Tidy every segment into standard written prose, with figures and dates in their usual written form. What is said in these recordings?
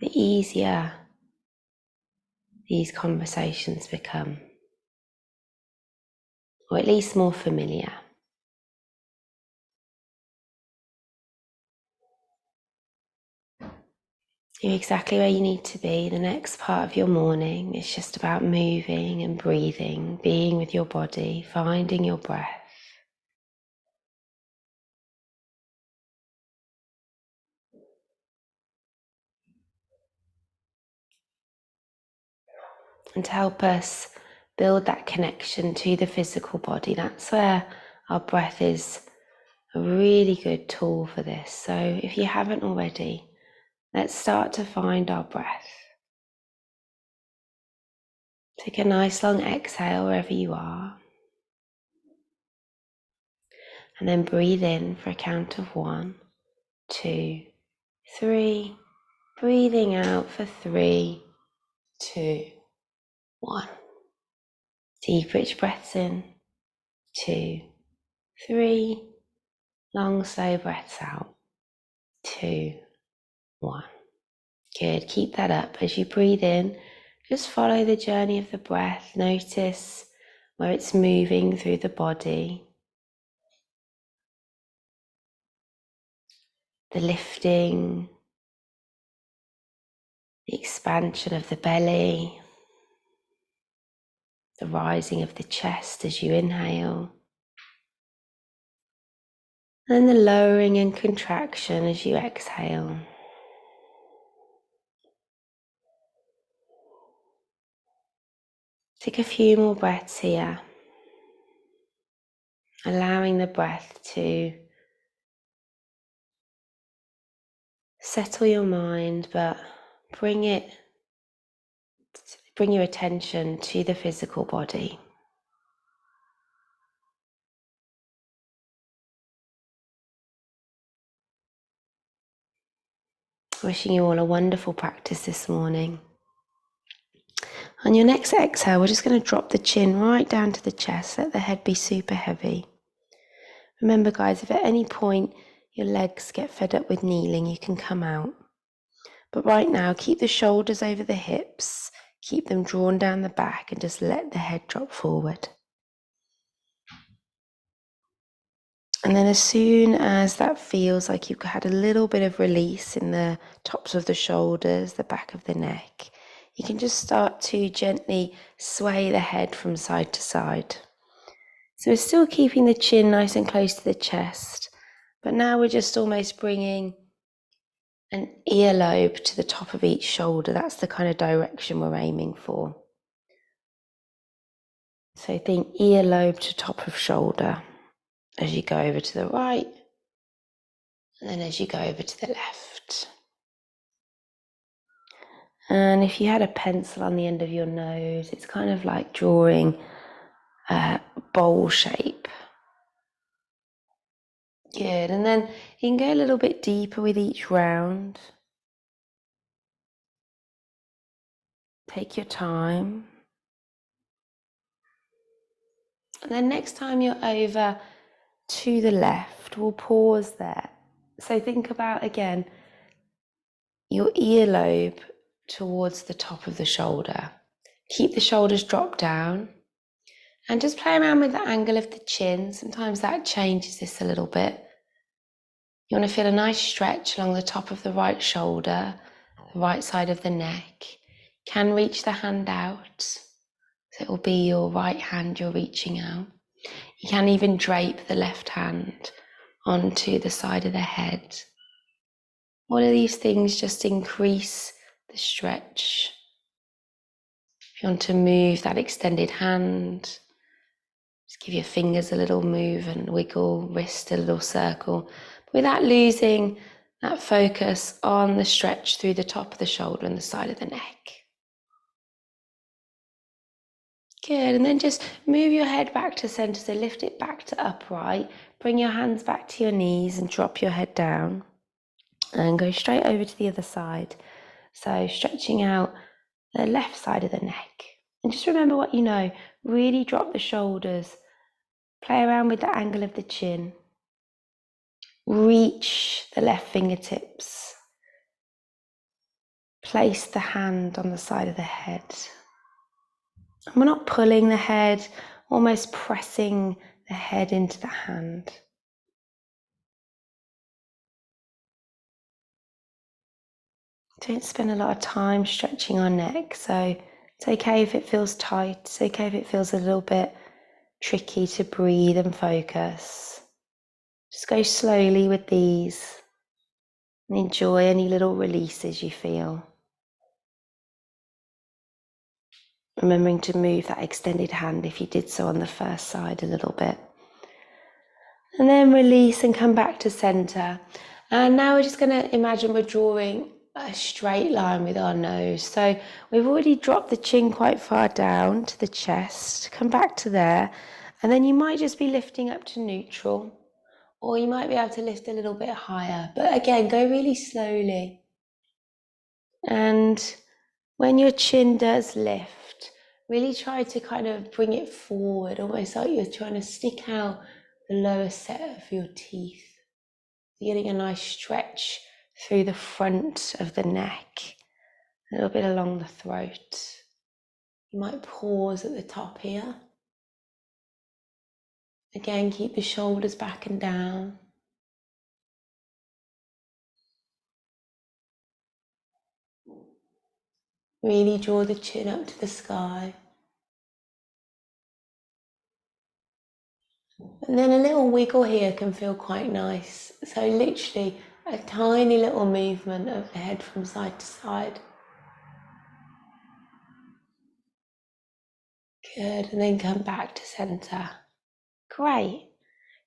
the easier these conversations become, or at least more familiar. You're exactly where you need to be. The next part of your morning is just about moving and breathing, being with your body, finding your breath. And to help us build that connection to the physical body, that's where our breath is a really good tool for this. So if you haven't already, let's start to find our breath. Take a nice long exhale wherever you are. And then breathe in for a count of 1, 2, 3. Breathing out for 3, 2, 1. Deep, rich breaths in. 2, 3. Long, slow breaths out. 2, 1. Good. Keep that up. As you breathe in, just follow the journey of the breath. Notice where it's moving through the body. The lifting, the expansion of the belly, the rising of the chest as you inhale, and the lowering and contraction as you exhale. Take a few more breaths here, allowing the breath to settle your mind, but bring your attention to the physical body. Wishing you all a wonderful practice this morning. On your next exhale, we're just going to drop the chin right down to the chest. Let the head be super heavy. Remember, guys, if at any point your legs get fed up with kneeling, you can come out. But right now, keep the shoulders over the hips, keep them drawn down the back, and just let the head drop forward. And then as soon as that feels like you've had a little bit of release in the tops of the shoulders, the back of the neck, you can just start to gently sway the head from side to side. So we're still keeping the chin nice and close to the chest, but now we're just almost bringing an earlobe to the top of each shoulder. That's the kind of direction we're aiming for. So think earlobe to top of shoulder as you go over to the right, and then as you go over to the left. And if you had a pencil on the end of your nose, it's kind of like drawing a bowl shape. Good, and then you can go a little bit deeper with each round. Take your time. And then next time you're over to the left, we'll pause there. So think about, again, your earlobe towards the top of the shoulder. Keep the shoulders dropped down and just play around with the angle of the chin. Sometimes that changes this a little bit. You want to feel a nice stretch along the top of the right shoulder, the right side of the neck. You can reach the hand out. So it will be your right hand you're reaching out. You can even drape the left hand onto the side of the head. All of these things just increase the stretch. If you want to move that extended hand, just give your fingers a little move and wiggle, wrist a little circle, without losing that focus on the stretch through the top of the shoulder and the side of the neck. Good, and then just move your head back to center, so lift it back to upright, bring your hands back to your knees and drop your head down, and go straight over to the other side. So stretching out the left side of the neck. And just remember what you know, really drop the shoulders, play around with the angle of the chin, reach the left fingertips, place the hand on the side of the head. And we're not pulling the head, almost pressing the head into the hand. Don't spend a lot of time stretching our neck, so it's okay if it feels tight, it's okay if it feels a little bit tricky to breathe and focus. Just go slowly with these and enjoy any little releases you feel. Remembering to move that extended hand if you did so on the first side a little bit. And then release and come back to center. And now we're just going to imagine we're drawing a straight line with our nose. So we've already dropped the chin quite far down to the chest. Come back to there. And then you might just be lifting up to neutral. Or you might be able to lift a little bit higher. But again, go really slowly. And when your chin does lift, really try to kind of bring it forward, almost like you're trying to stick out the lower set of your teeth. You're getting a nice stretch through the front of the neck, a little bit along the throat. You might pause at the top here. Again, keep the shoulders back and down. Really draw the chin up to the sky. And then a little wiggle here can feel quite nice. So literally a tiny little movement of the head from side to side. Good, and then come back to center. Great.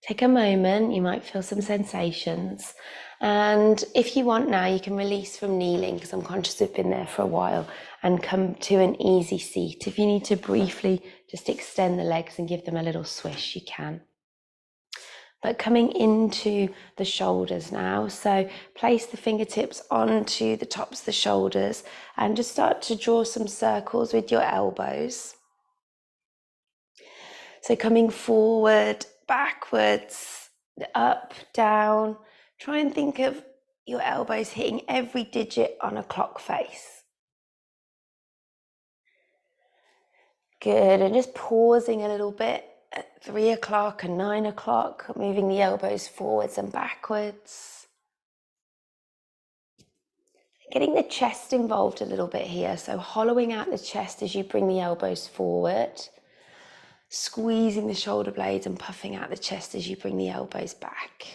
Take a moment, you might feel some sensations. And if you want now, you can release from kneeling, because I'm conscious we've been there for a while, and come to an easy seat. If you need to briefly just extend the legs and give them a little swish, you can. But coming into the shoulders now, so place the fingertips onto the tops of the shoulders and just start to draw some circles with your elbows. So coming forward, backwards, up, down. Try and think of your elbows hitting every digit on a clock face. Good, and just pausing a little bit at 3 o'clock and 9 o'clock, moving the elbows forwards and backwards. Getting the chest involved a little bit here, so hollowing out the chest as you bring the elbows forward, squeezing the shoulder blades and puffing out the chest as you bring the elbows back.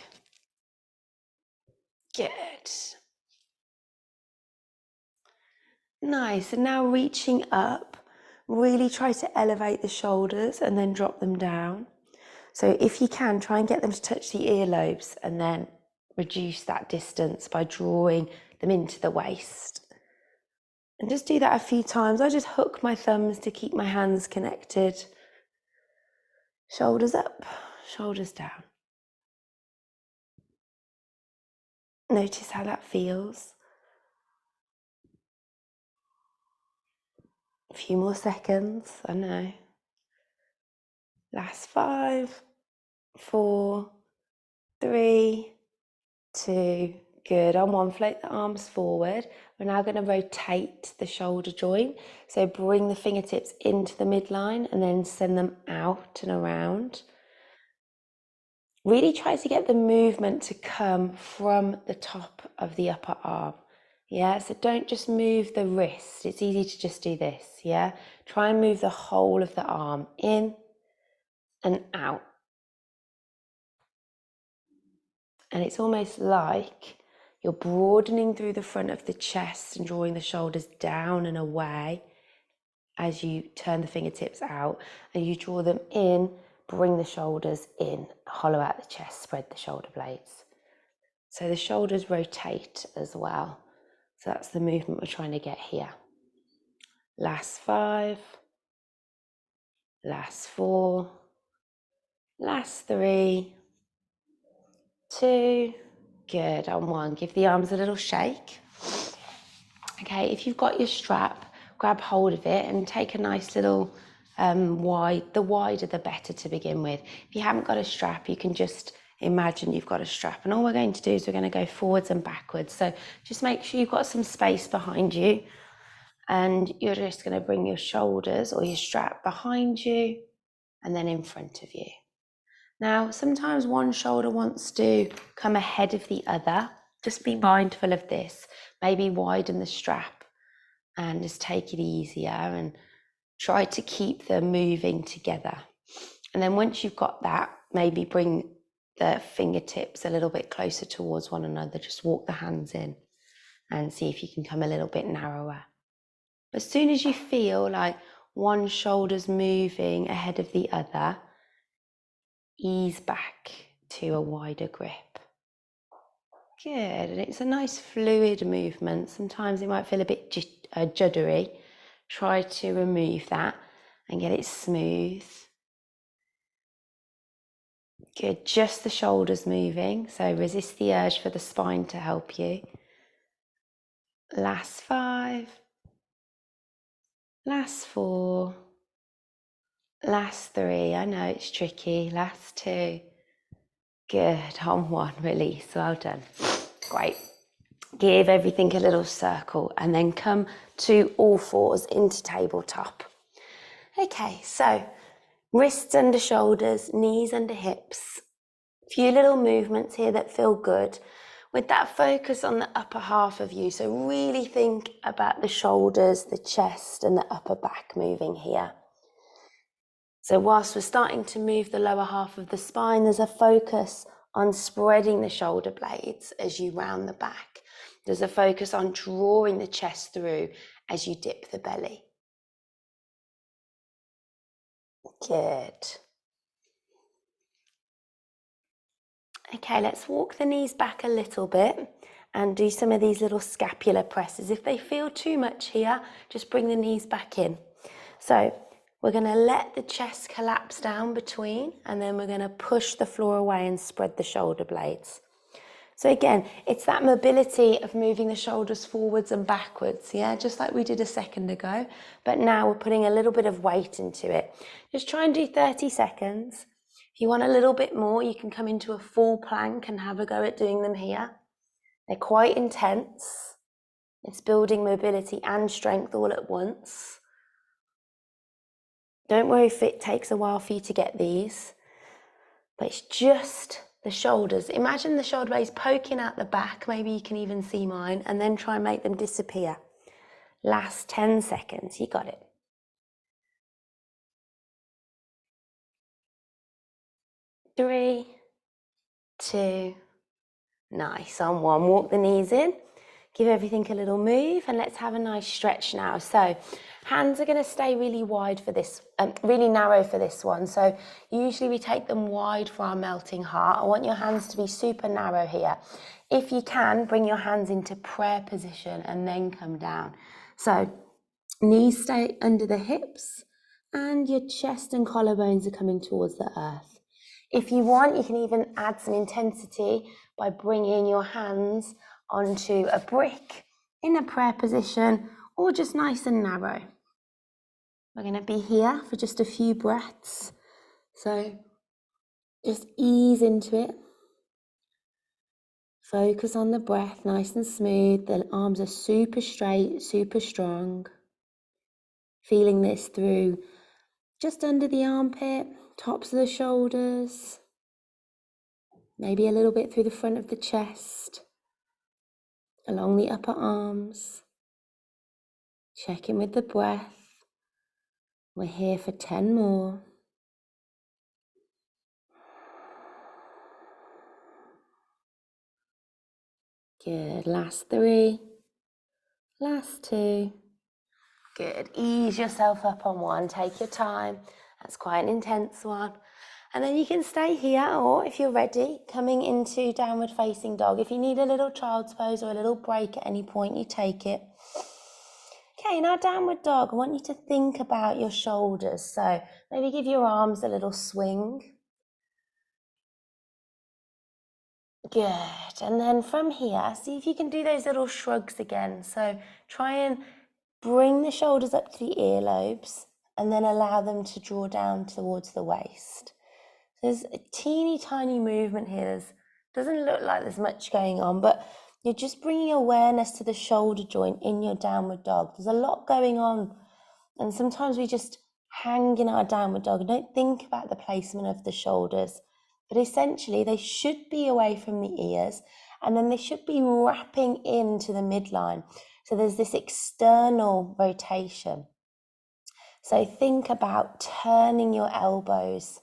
Good. Nice, and now reaching up, really try to elevate the shoulders and then drop them down. So if you can, try and get them to touch the earlobes and then reduce that distance by drawing them into the waist. And just do that a few times. I just hook my thumbs to keep my hands connected. Shoulders up, shoulders down. Notice how that feels. A few more seconds, I know. Last 5, 4, 3, 2, good. On one, float the arms forward. We're now going to rotate the shoulder joint. So bring the fingertips into the midline and then send them out and around. Really try to get the movement to come from the top of the upper arm. Yeah, so don't just move the wrist. It's easy to just do this, yeah? Try and move the whole of the arm in and out. And it's almost like you're broadening through the front of the chest and drawing the shoulders down and away as you turn the fingertips out, and you draw them in, bring the shoulders in, hollow out the chest, spread the shoulder blades. So the shoulders rotate as well. So that's the movement we're trying to get here. Last 5, last 4, last 3, 2, good, on 1. Give the arms a little shake. Okay, if you've got your strap, grab hold of it and take a nice little wide, the wider the better to begin with. If you haven't got a strap, you can just imagine you've got a strap, and all we're going to do is we're going to go forwards and backwards. So just make sure you've got some space behind you, and you're just going to bring your shoulders or your strap behind you and then in front of you. Now, sometimes one shoulder wants to come ahead of the other. Just be mindful of this. Maybe widen the strap and just take it easier and try to keep them moving together. And then once you've got that, maybe bring the fingertips a little bit closer towards one another. Just walk the hands in and see if you can come a little bit narrower. As soon as you feel like one shoulder's moving ahead of the other, ease back to a wider grip. Good, and it's a nice fluid movement. Sometimes it might feel a bit juddery. Try to remove that and get it smooth. Good, just the shoulders moving, so resist the urge for the spine to help you. Last 5, last 4, last 3, I know it's tricky, last 2. Good, on 1, release, well done. Great. Give everything a little circle and then come to all fours into tabletop. Okay, so wrists under shoulders, knees under hips. A few little movements here that feel good with that focus on the upper half of you. So really think about the shoulders, the chest and the upper back moving here. So whilst we're starting to move the lower half of the spine, there's a focus on spreading the shoulder blades as you round the back. There's a focus on drawing the chest through as you dip the belly. Good. Okay, let's walk the knees back a little bit and do some of these little scapular presses. If they feel too much here, just bring the knees back in. So we're going to let the chest collapse down between, and then we're going to push the floor away and spread the shoulder blades. So again, it's that mobility of moving the shoulders forwards and backwards, yeah, just like we did a second ago, but now we're putting a little bit of weight into it. Just try and do 30 seconds. If you want a little bit more, you can come into a full plank and have a go at doing them here. They're quite intense. It's building mobility and strength all at once. Don't worry if it takes a while for you to get these, but it's just the shoulders. Imagine the shoulder blades poking out the back, maybe you can even see mine, and then try and make them disappear. Last 10 seconds, you got it. 3, 2, nice, on 1, walk the knees in, give everything a little move, and let's have a nice stretch now. So hands are going to stay really wide for this, really narrow for this one. So usually we take them wide for our melting heart. I want your hands to be super narrow here. If you can, bring your hands into prayer position and then come down. So knees stay under the hips and your chest and collarbones are coming towards the earth. If you want, you can even add some intensity by bringing your hands onto a brick in a prayer position or just nice and narrow. We're going to be here for just a few breaths. So just ease into it. Focus on the breath, nice and smooth. The arms are super straight, super strong. Feeling this through just under the armpit, tops of the shoulders, maybe a little bit through the front of the chest, along the upper arms. Check in with the breath. We're here for 10 more. Good, last 3, last 2. Good, ease yourself up on 1, take your time. That's quite an intense one. And then you can stay here, or if you're ready, coming into downward facing dog. If you need a little child's pose or a little break at any point, you take it. Okay, now downward dog, I want you to think about your shoulders. So maybe give your arms a little swing. Good, and then from here, see if you can do those little shrugs again. So try and bring the shoulders up to the earlobes and then allow them to draw down towards the waist. There's a teeny tiny movement here. Doesn't look like there's much going on, but you're just bringing awareness to the shoulder joint in your downward dog. There's a lot going on, and sometimes we just hang in our downward dog and don't think about the placement of the shoulders, but essentially they should be away from the ears, and then they should be wrapping into the midline. So there's this external rotation. So think about turning your elbows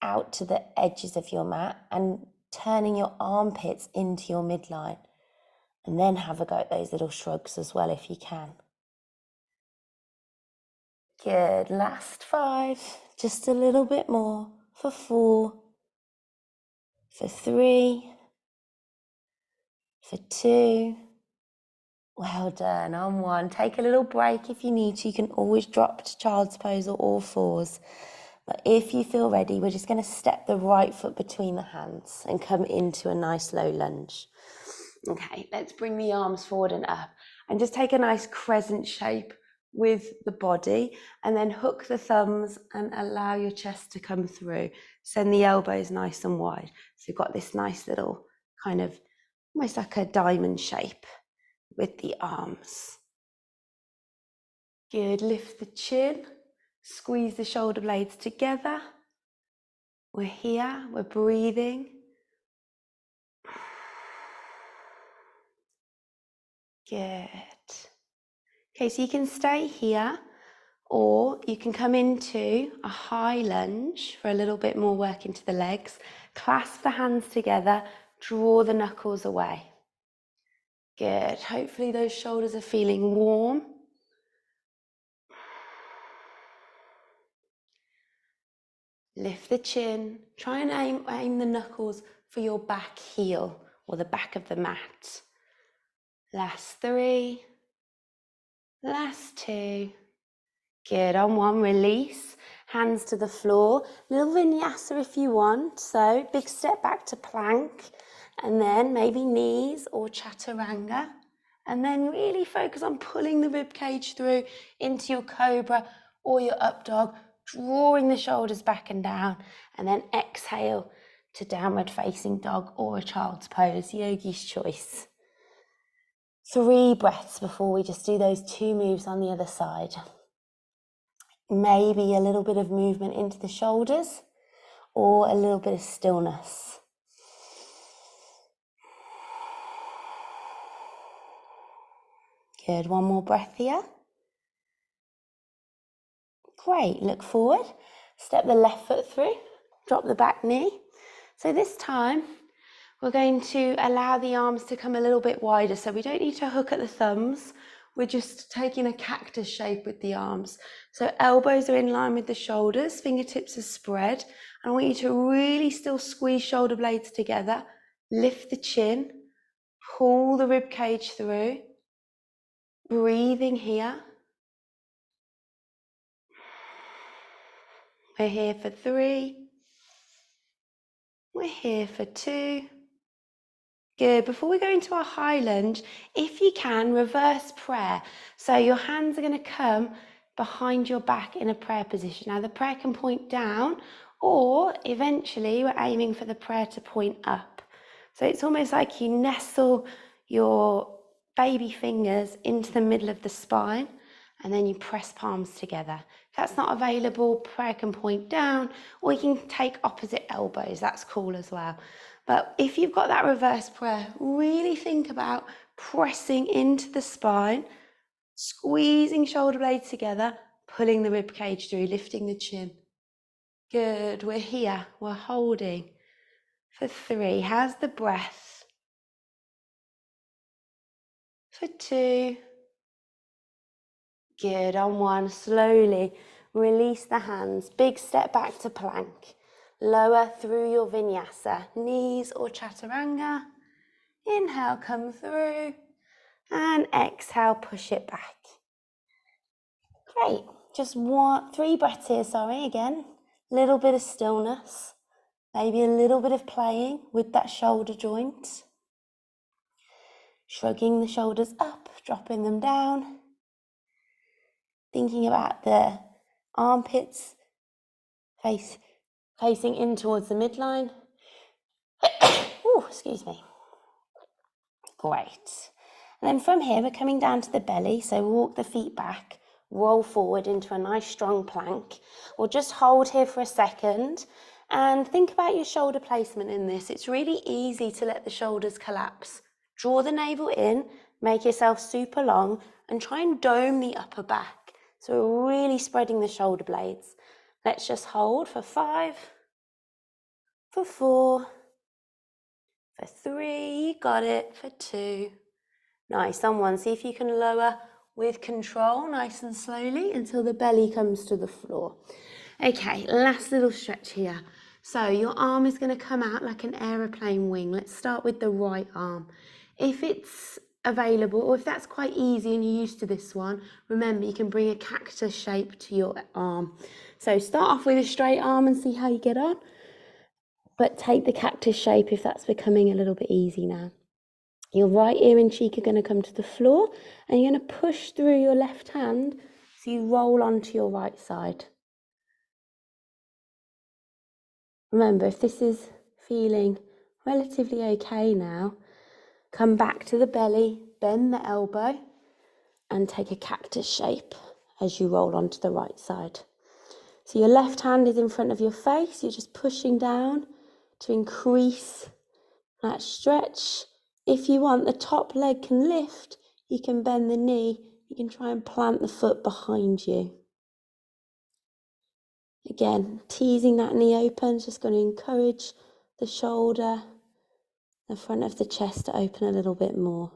out to the edges of your mat and turning your armpits into your midline, and then have a go at those little shrugs as well if you can. Good, last 5, just a little bit more, for 4, for 3, for 2, well done, on 1. Take a little break if you need to. You can always drop to child's pose or all fours. But if you feel ready, we're just going to step the right foot between the hands and come into a nice low lunge. Okay, let's bring the arms forward and up and just take a nice crescent shape with the body, and then hook the thumbs and allow your chest to come through. Send the elbows nice and wide. So you've got this nice little kind of almost like a diamond shape with the arms. Good, lift the chin, squeeze the shoulder blades together. We're here, we're breathing. Good. Okay, so you can stay here, or you can come into a high lunge for a little bit more work into the legs. Clasp the hands together, draw the knuckles away. Good. Hopefully those shoulders are feeling warm. Lift the chin. Try and aim the knuckles for your back heel or the back of the mat. Last 3. Last 2. Good. On 1, release. Hands to the floor. Little vinyasa if you want. So big step back to plank. And then maybe knees or chaturanga. And then really focus on pulling the rib cage through into your cobra or your up dog, drawing the shoulders back and down. And then exhale to downward facing dog or a child's pose, yogi's choice. 3 breaths before we just do those 2 moves on the other side. Maybe a little bit of movement into the shoulders or a little bit of stillness. Good, 1 more breath here. Great, look forward, step the left foot through, drop the back knee. So this time we're going to allow the arms to come a little bit wider, so we don't need to hook at the thumbs. We're just taking a cactus shape with the arms. So elbows are in line with the shoulders, fingertips are spread. And I want you to really still squeeze shoulder blades together, lift the chin, pull the rib cage through, breathing here. We're here for 3. We're here for 2. Good. Before we go into our high lunge, if you can, reverse prayer. So your hands are going to come behind your back in a prayer position. Now the prayer can point down, or eventually we're aiming for the prayer to point up. So it's almost like you nestle your baby fingers into the middle of the spine, and then you press palms together. If that's not available, prayer can point down, or you can take opposite elbows. That's cool as well. But if you've got that reverse prayer, really think about pressing into the spine, squeezing shoulder blades together, pulling the rib cage through, lifting the chin. Good, we're here, we're holding for 3. How's the breath? For 2. Good, on 1, slowly release the hands, big step back to plank. Lower through your vinyasa, knees or chaturanga. Inhale, come through, and exhale, push it back. Great, just 3 breaths here, again. Little bit of stillness, maybe a little bit of playing with that shoulder joint. Shrugging the shoulders up, dropping them down. Thinking about the armpits face facing in towards the midline. Oh, excuse me. Great. And then from here, we're coming down to the belly. So walk the feet back, roll forward into a nice strong plank. We'll just hold here for a second and think about your shoulder placement in this. It's really easy to let the shoulders collapse. Draw the navel in, make yourself super long, and try and dome the upper back. So we're really spreading the shoulder blades. Let's just hold for 5, for 4, for 3, got it, for 2. Nice, on 1. See if you can lower with control, nice and slowly, until the belly comes to the floor. Okay, last little stretch here. So your arm is going to come out like an aeroplane wing. Let's start with the right arm. If it's available, or if that's quite easy and you're used to this one, remember you can bring a cactus shape to your arm. So start off with a straight arm and see how you get on, but take the cactus shape if that's becoming a little bit easy now. Your right ear and cheek are going to come to the floor, and you're going to push through your left hand so you roll onto your right side. Remember, if this is feeling relatively okay now, come back to the belly, bend the elbow, and take a cactus shape as you roll onto the right side. So your left hand is in front of your face, you're just pushing down to increase that stretch. If you want, the top leg can lift, you can bend the knee, you can try and plant the foot behind you. Again, teasing that knee open, just going to encourage the shoulder, the front of the chest to open a little bit more.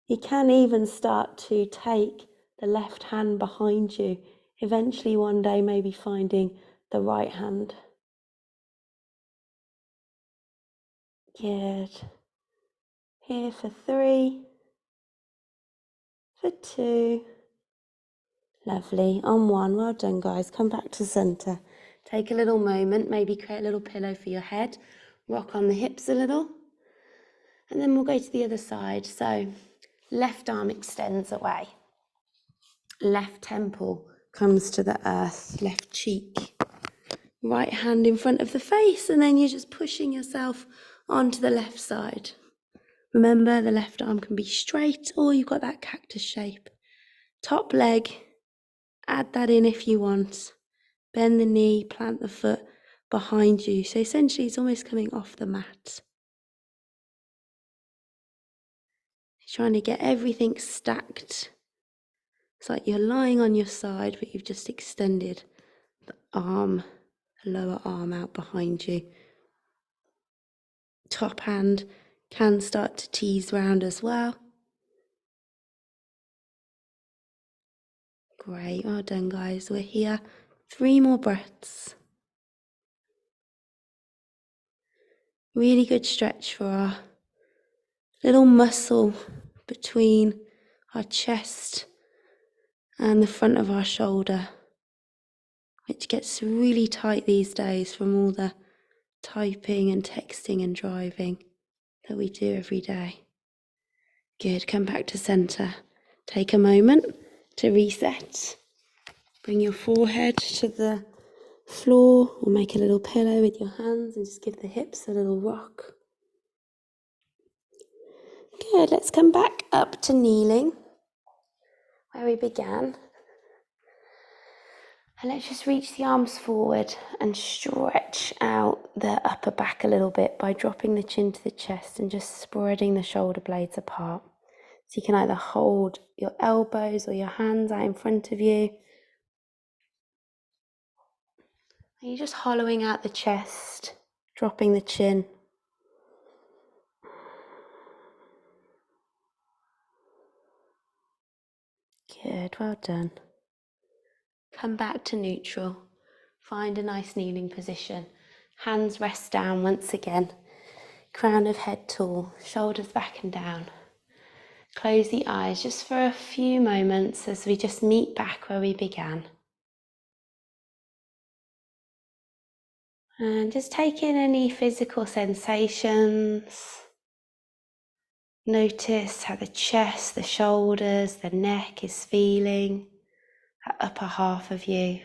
You can even start to take the left hand behind you, eventually one day maybe finding the right hand. Good. Here for 3, for 2. Lovely. On 1. Well done, guys. Come back to center. Take a little moment, maybe create a little pillow for your head. Rock on the hips a little. And then we'll go to the other side. So left arm extends away. Left temple comes to the earth. Left cheek. Right hand in front of the face. And then you're just pushing yourself onto the left side. Remember, the left arm can be straight or you've got that cactus shape. Top leg. Add that in if you want. Bend the knee, plant the foot behind you. So essentially it's almost coming off the mat. You're trying to get everything stacked. It's like you're lying on your side, but you've just extended the arm, the lower arm out behind you. Top hand can start to tease round as well. Great, well done, guys. We're here. 3 more breaths. Really good stretch for our little muscle between our chest and the front of our shoulder, which gets really tight these days from all the typing and texting and driving that we do every day. Good, come back to center. Take a moment to reset. Bring your forehead to the floor or make a little pillow with your hands and just give the hips a little rock. Good, let's come back up to kneeling where we began. And let's just reach the arms forward and stretch out the upper back a little bit by dropping the chin to the chest and just spreading the shoulder blades apart. So you can either hold your elbows or your hands out in front of you. And you're just hollowing out the chest, dropping the chin. Good, well done. Come back to neutral. Find a nice kneeling position. Hands rest down once again. Crown of head tall, shoulders back and down. Close the eyes just for a few moments as we just meet back where we began. And just take in any physical sensations. Notice how the chest, the shoulders, the neck is feeling, that upper half of you.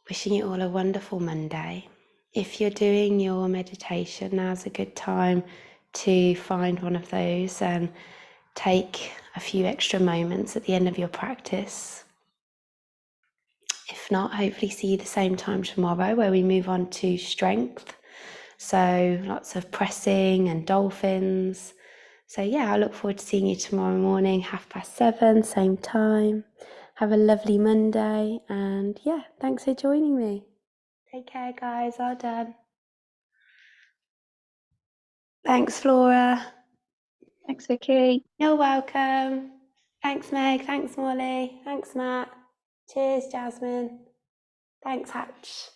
Wishing you all a wonderful Monday. If you're doing your meditation, now's a good time to find one of those and take a few extra moments at the end of your practice. If not, hopefully see you the same time tomorrow where we move on to strength. So lots of pressing and dolphins. So yeah, I look forward to seeing you tomorrow morning, 7:30, same time. Have a lovely Monday, and yeah, thanks for joining me. Take care, guys. All done. Thanks, Flora. Thanks, Vicky. You're welcome. Thanks, Meg. Thanks, Molly. Thanks, Matt. Cheers, Jasmine. Thanks, Hatch.